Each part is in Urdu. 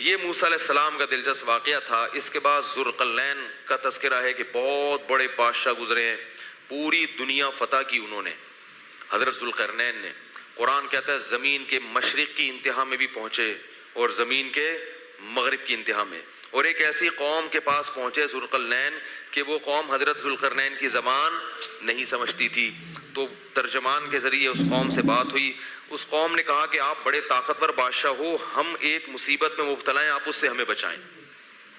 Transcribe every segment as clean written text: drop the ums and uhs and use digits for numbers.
یہ موسیٰ علیہ السلام کا دلچسپ واقعہ تھا۔ اس کے بعد ذوالقرنین کا تذکرہ ہے کہ بہت بڑے بادشاہ گزرے ہیں، پوری دنیا فتح کی انہوں نے، حضرت ذوالقرنین نے۔ قرآن کہتا ہے زمین کے مشرق کی انتہا میں بھی پہنچے اور زمین کے مغرب کی انتہا میں، اور ایک ایسی قوم کے پاس پہنچے ذوالقرنین کہ وہ قوم حضرت ذوالقرنین کی زبان نہیں سمجھتی تھی، تو ترجمان کے ذریعے اس قوم سے بات ہوئی۔ اس قوم نے کہا کہ آپ بڑے طاقتور بادشاہ ہو، ہم ایک مصیبت میں مبتلا ہیں، آپ اس سے ہمیں بچائیں۔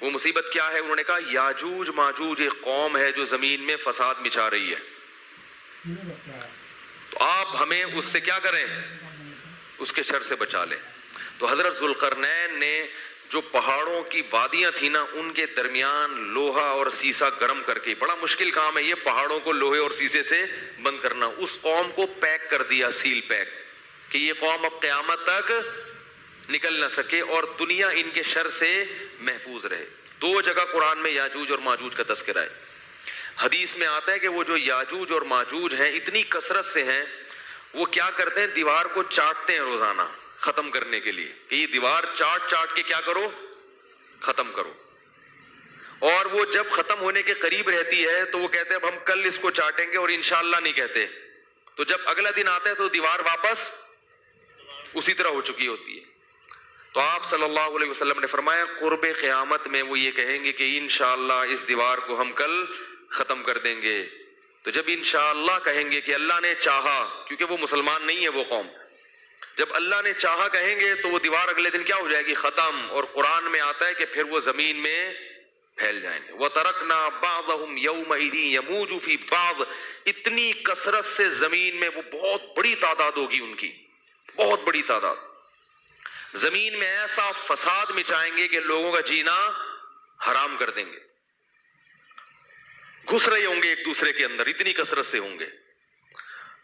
وہ مصیبت کیا ہے؟ انہوں نے کہا یاجوج ماجوج ایک قوم ہے جو زمین میں فساد مچا رہی ہے، تو آپ ہمیں اس سے کیا کریں؟ اس کے شر سے بچا لیں۔ تو حضرت ذوالقرنین نے جو پہاڑوں کی وادیاں تھیں نا، ان کے درمیان لوہا اور سیسا گرم کر کے، بڑا مشکل کام ہے یہ پہاڑوں کو لوہے اور سیسے سے بند کرنا، اس قوم کو پیک کر دیا، سیل پیک، کہ یہ قوم اب قیامت تک نکل نہ سکے اور دنیا ان کے شر سے محفوظ رہے۔ دو جگہ قرآن میں یاجوج اور ماجوج کا تذکرہ ہے۔ حدیث میں آتا ہے کہ وہ جو یاجوج اور ماجوج ہیں اتنی کثرت سے ہیں، وہ کیا کرتے ہیں؟ دیوار کو چاٹتے ہیں روزانہ ختم کرنے کے لیے، کہ یہ دیوار چاٹ چاٹ کے کیا کرو؟ ختم کرو۔ اور وہ جب ختم ہونے کے قریب رہتی ہے تو وہ کہتے ہیں اب ہم کل اس کو چاٹیں گے، اور انشاءاللہ نہیں کہتے، تو جب اگلا دن آتا ہے تو دیوار واپس اسی طرح ہو چکی ہوتی ہے۔ تو آپ صلی اللہ علیہ وسلم نے فرمایا قرب قیامت میں وہ یہ کہیں گے کہ انشاءاللہ اس دیوار کو ہم کل ختم کر دیں گے۔ تو جب انشاءاللہ کہیں گے کہ اللہ نے چاہا، کیونکہ وہ مسلمان نہیں ہے وہ قوم، جب اللہ نے چاہا کہیں گے تو وہ دیوار اگلے دن کیا ہو جائے گی؟ ختم۔ اور قرآن میں آتا ہے کہ پھر وہ زمین میں پھیل جائیں گے۔ وَتَرَكْنَا بَعْضَهُمْ يَوْمَئِذٍ يَمُوجُ فِي بَعْضٍ، اتنی کثرت سے زمین میں وہ بہت بڑی تعداد ہوگی ان کی، بہت بڑی تعداد، زمین میں ایسا فساد مچائیں گے کہ لوگوں کا جینا حرام کر دیں گے، گھس رہے ہوں گے ایک دوسرے کے اندر، اتنی کثرت سے ہوں گے۔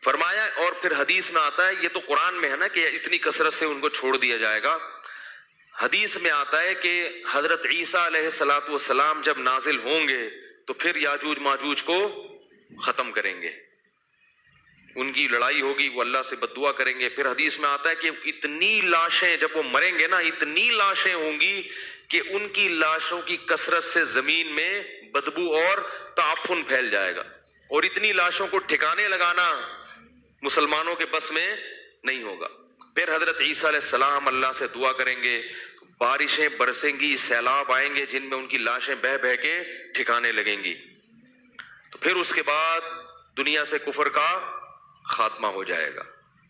فرمایا، اور پھر حدیث میں آتا ہے، یہ تو قرآن میں ہے نا کہ اتنی کثرت سے ان کو چھوڑ دیا جائے گا، حدیث میں آتا ہے کہ حضرت عیسیٰ علیہ السلام جب نازل ہوں گے تو پھر یاجوج ماجوج کو ختم کریں گے، ان کی لڑائی ہوگی، وہ اللہ سے بددعا کریں گے۔ پھر حدیث میں آتا ہے کہ اتنی لاشیں جب وہ مریں گے نا، اتنی لاشیں ہوں گی کہ ان کی لاشوں کی کثرت سے زمین میں بدبو اور تعفن پھیل جائے گا، اور اتنی لاشوں کو ٹھکانے لگانا مسلمانوں کے بس میں نہیں ہوگا۔ پھر حضرت عیسیٰ علیہ السلام اللہ سے دعا کریں گے، بارشیں برسیں گی، سیلاب آئیں گے جن میں ان کی لاشیں بہہ بہہ کے ٹھکانے لگیں گی، تو پھر اس کے بعد دنیا سے کفر کا خاتمہ ہو جائے گا۔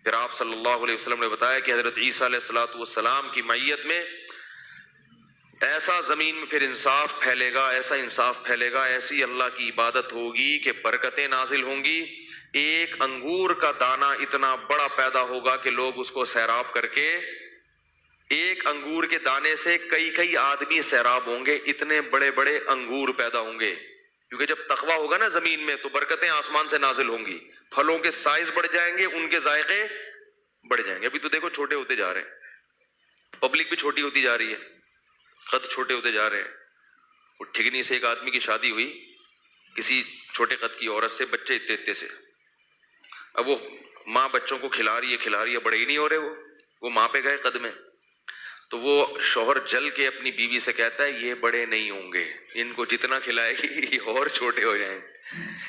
پھر آپ صلی اللہ علیہ وسلم نے بتایا کہ حضرت عیسیٰ علیہ السلام کی معیت میں ایسا زمین میں پھر انصاف پھیلے گا، ایسا انصاف پھیلے گا، ایسی اللہ کی عبادت ہوگی کہ برکتیں نازل ہوں گی۔ ایک انگور کا دانہ اتنا بڑا پیدا ہوگا کہ لوگ اس کو سیراب کر کے، ایک انگور کے دانے سے کئی کئی آدمی سیراب ہوں گے، اتنے بڑے بڑے انگور پیدا ہوں گے، کیونکہ جب تقویٰ ہوگا نا زمین میں تو برکتیں آسمان سے نازل ہوں گی، پھلوں کے سائز بڑھ جائیں گے، ان کے ذائقے بڑھ جائیں گے۔ ابھی تو دیکھو چھوٹے ہوتے جا رہے ہیں، پبلک بھی چھوٹی ہوتی جا رہی ہے، قد چھوٹے ہوتے جا رہے ہیں۔ وہ ٹھگنی سے ایک آدمی کی شادی ہوئی کسی چھوٹے قد کی عورت سے، بچے اتنے اتنے سے، اب وہ ماں بچوں کو کھلا رہی ہے، بڑے ہی نہیں ہو رہے، وہ ماں پہ گئے قد میں، تو وہ شوہر جل کے اپنی بیوی سے کہتا ہے یہ بڑے نہیں ہوں گے، ان کو جتنا کھلائے گی یہ اور چھوٹے ہو جائیں گے۔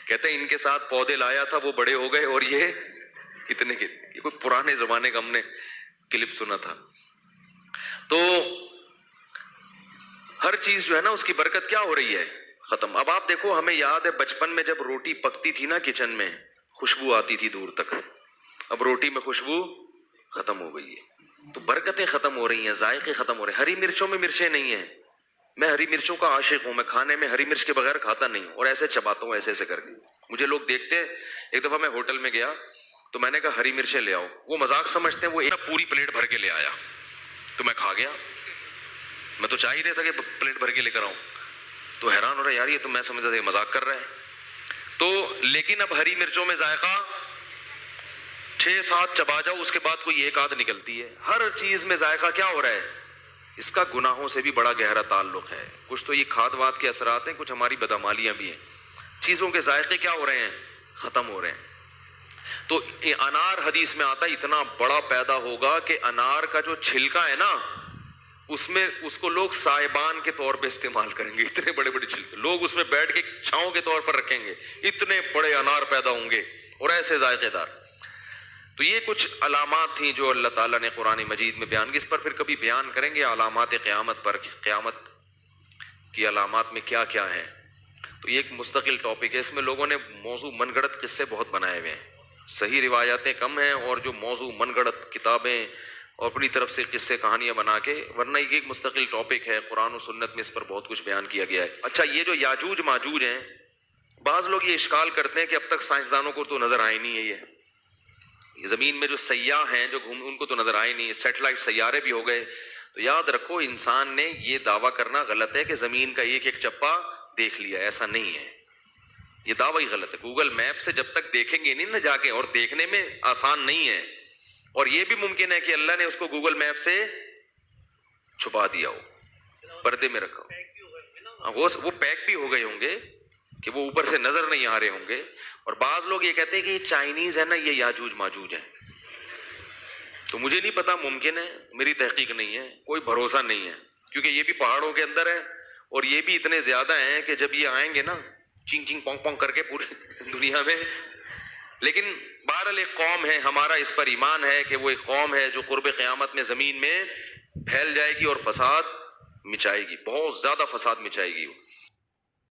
کہتا ہے ان کے ساتھ پودے لایا تھا، وہ بڑے ہو گئے اور یہ اتنے کے، یہ کوئی پرانے زمانے کا ہم نے کلپ سنا تھا۔ تو ہر چیز جو ہے نا اس کی برکت کیا ہو رہی ہے؟ ختم۔ اب آپ دیکھو، ہمیں یاد ہے بچپن میں جب روٹی پکتی تھی نا کچن میں، خوشبو آتی تھی دور تک، اب روٹی میں خوشبو ختم ہو گئی ہے، تو برکتیں ختم ہو رہی ہیں، ذائقے ختم ہو رہے ہیں۔ ہری مرچوں میں مرچیں نہیں ہیں، میں ہری مرچوں کا عاشق ہوں، میں کھانے میں ہری مرچ کے بغیر کھاتا نہیں ہوں، اور ایسے چباتا ہوں ایسے ایسے کر کے، مجھے لوگ دیکھتے ہیں۔ ایک دفعہ میں ہوٹل میں گیا تو میں نے کہا ہری مرچیں لے آؤ، وہ مذاق سمجھتے ہیں، وہ ایک پوری پلیٹ بھر کے لے آیا تو میں کھا گیا، میں تو چاہ ہی رہا تھا کہ پلیٹ بھر کے لے کر آؤں، تو حیران ہو رہا یار یہ تو میں سمجھتا تھا یہ مذاق کر رہا ہے، تو لیکن اب ہری مرچوں میں ذائقہ 6-7 چبا جاؤ اس کے بعد کوئی ایک آدھ نکلتی ہے۔ ہر چیز میں ذائقہ کیا ہو رہا ہے؟ اس کا گناہوں سے بھی بڑا گہرا تعلق ہے، کچھ تو یہ کھاد واد کے اثرات ہیں، کچھ ہماری بدعمالیاں بھی ہیں، چیزوں کے ذائقے کیا ہو رہے ہیں؟ ختم ہو رہے ہیں۔ تو انار حدیث میں آتا ہے اتنا بڑا پیدا ہوگا کہ انار کا جو چھلکا ہے نا اس میں اس کو لوگ سائبان کے طور پہ استعمال کریں گے، اتنے بڑے بڑے چھلکے لوگ اس میں بیٹھ کے چھاؤں کے طور پر رکھیں گے، اتنے بڑے انار پیدا ہوں گے اور ایسے ذائقے دار۔ تو یہ کچھ علامات تھیں جو اللہ تعالیٰ نے قرآن مجید میں بیان کی۔ اس پر پھر کبھی بیان کریں گے علامات قیامت پر، قیامت کی علامات میں کیا کیا ہیں، تو یہ ایک مستقل ٹاپک ہے۔ اس میں لوگوں نے موضوع من گڑت قصے بہت بنائے ہوئے ہیں، صحیح روایاتیں کم ہیں اور جو موضوع من گڑت کتابیں اور اپنی طرف سے قصے کہانیاں بنا کے، ورنہ یہ ایک مستقل ٹاپک ہے، قرآن و سنت میں اس پر بہت کچھ بیان کیا گیا ہے۔ اچھا، یہ جو یاجوج ماجوج ہیں، بعض لوگ یہ اشکال کرتے ہیں کہ اب تک سائنسدانوں کو تو نظر آئے نہیں ہے، یہ زمین میں جو سیاح ہیں جو گھوم، ان کو تو نظر آئے نہیں، سیٹلائٹ سیارے بھی ہو گئے۔ تو یاد رکھو، انسان نے یہ دعویٰ کرنا غلط ہے کہ زمین کا ایک ایک چپا دیکھ لیا، ایسا نہیں ہے، یہ دعویٰ ہی غلط ہے۔ گوگل میپ سے جب تک دیکھیں گے نہیں نہ جا کے، اور دیکھنے میں آسان نہیں ہے، اور یہ بھی ممکن ہے کہ اللہ نے اس کو گوگل میپ سے چھپا دیا ہو، پردے میں رکھا ہو، وہ پیک بھی ہو گئے ہوں گے کہ وہ اوپر سے نظر نہیں آ رہے ہوں گے۔ اور بعض لوگ یہ کہتے ہیں کہ یہ چائنیز ہے نا، یہ یاجوج ماجوج ہیں، تو مجھے نہیں پتا، ممکن ہے، میری تحقیق نہیں ہے، کوئی بھروسہ نہیں ہے، کیونکہ یہ بھی پہاڑوں کے اندر ہے اور یہ بھی اتنے زیادہ ہیں کہ جب یہ آئیں گے نا چنگ چنگ پونگ پونگ کر کے پوری دنیا میں۔ لیکن بہرحال ایک قوم ہے، ہمارا اس پر ایمان ہے کہ وہ ایک قوم ہے جو قرب قیامت میں زمین میں پھیل جائے گی اور فساد مچائے گی، بہت زیادہ فساد مچائے گی۔